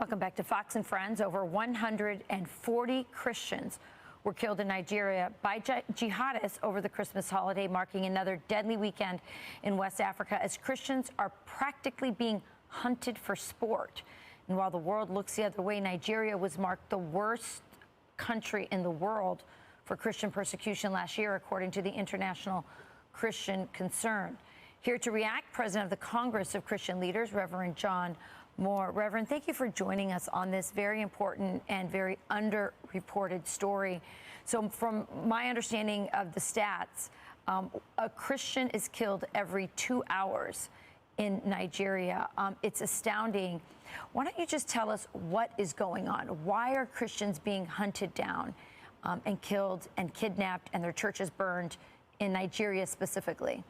Welcome back to Fox and Friends. Over 140 Christians were killed in Nigeria by jihadists over the Christmas holiday, marking another deadly weekend in West Africa as Christians are practically being hunted for sport. And while the world looks the other way, Nigeria was marked the worst country in the world for Christian persecution last year, according to the International Christian Concern. Here to react, President of the Congress of Christian Leaders, Reverend John Moore. Reverend, thank you for joining us on this very important and very underreported story. So from my understanding of the stats, a Christian is killed every 2 hours in Nigeria. It's astounding. Why don't you just tell us what is going on? Why are Christians being hunted down and killed and kidnapped and their churches burned in Nigeria specifically?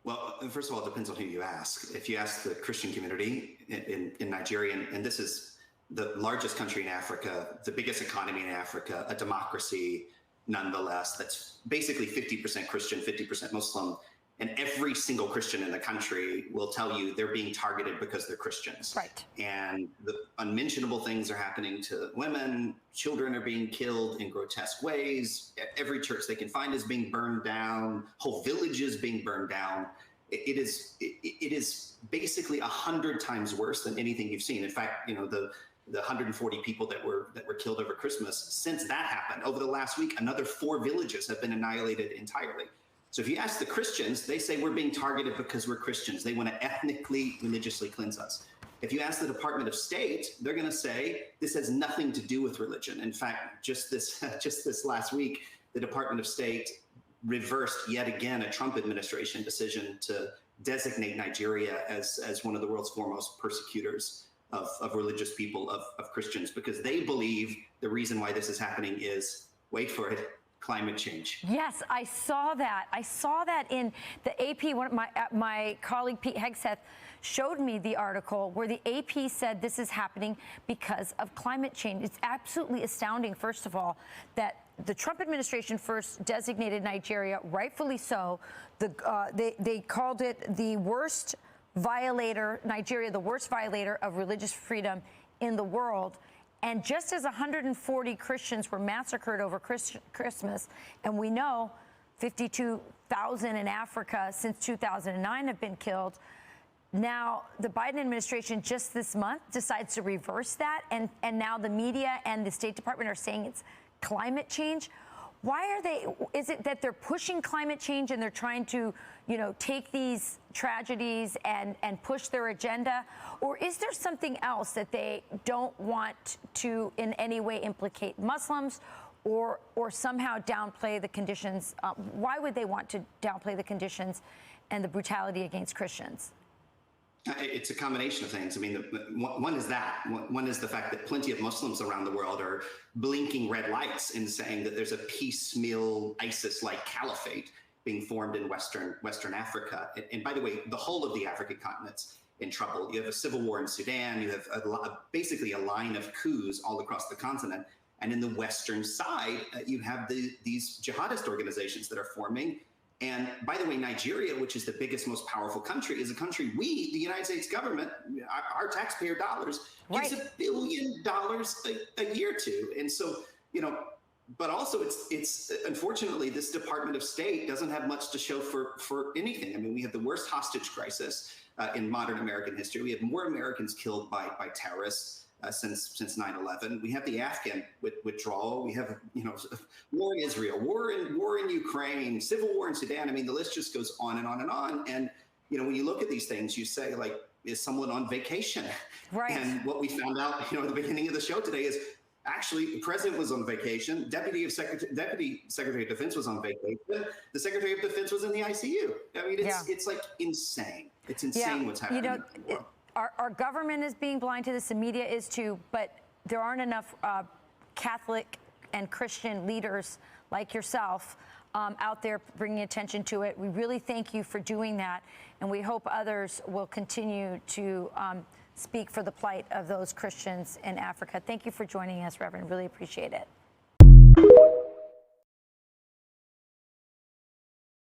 Well, first of all, it depends on who you ask. If you ask the Christian community in Nigeria, and this is the largest country in Africa, the biggest economy in Africa, a democracy nonetheless, that's basically 50% Christian, 50% Muslim, and every single Christian in the country will tell you they're being targeted because they're Christians. Right. And the unmentionable things are happening to women, children are being killed in grotesque ways. Every church they can find is being burned down, whole villages being burned down. It is basically 100 times worse than anything you've seen. In fact, you know, the 140 people that were killed over Christmas, since that happened, over the last week, another 4 villages have been annihilated entirely. So if you ask the Christians, they say we're being targeted because we're Christians. They want to ethnically, religiously cleanse us. If you ask the Department of State, they're going to say this has nothing to do with religion. In fact, just this last week, the Department of State reversed yet again a Trump administration decision to designate Nigeria as one of the world's foremost persecutors of religious people, of Christians, because they believe the reason why this is happening is, wait for it, climate change. Yes, I saw that. I saw that in the AP. One of my colleague Pete Hegseth showed me the article where the AP said this is happening because of climate change. It's absolutely astounding, first of all, that the Trump administration first designated Nigeria, rightfully so. They called it the worst violator, Nigeria, the worst violator of religious freedom in the world. And just as 140 Christians were massacred over Christmas, and we know 52,000 in Africa since 2009 have been killed, now the Biden administration just this month decides to reverse that, and now the media and the State Department are saying it's climate change. Why are they? Is it that they're pushing climate change and they're trying to, you know, take these tragedies and push their agenda? Or is there something else that they don't want to in any way implicate Muslims or somehow downplay the conditions? Why would they want to downplay the conditions and the brutality against Christians? It's a combination of things. I mean, one is that. One is the fact that plenty of Muslims around the world are blinking red lights and saying that there's a piecemeal ISIS-like caliphate being formed in Western Africa. And by the way, the whole of the African continent's in trouble. You have a civil war in Sudan. You have basically a line of coups all across the continent. And in the Western side, you have these jihadist organizations that are forming. And by the way, Nigeria, which is the biggest, most powerful country, is a country we, the United States government, our taxpayer dollars, gives $1 billion a year to. And so, you know, but also it's unfortunately, this Department of State doesn't have much to show for anything. I mean, we have the worst hostage crisis in modern American history. We have more Americans killed by terrorists since 9/11. We have the Afghan withdrawal. We have, you know, war in Israel, war in Ukraine, civil war in Sudan. I mean, the list just goes on and on and on. And, you know, when you look at these things, you say, like, is someone on vacation? Right. And what we found out, you know, at the beginning of the show today is actually the president was on vacation. Deputy Secretary of Defense was on vacation. The Secretary of Defense was in the ICU. I mean, it's like insane. It's insane what's happening. You know, our government is being blind to this, the media is too, but there aren't enough Catholic and Christian leaders like yourself out there bringing attention to it. We really thank you for doing that, and we hope others will continue to speak for the plight of those Christians in Africa. Thank you for joining us, Reverend. Really appreciate it.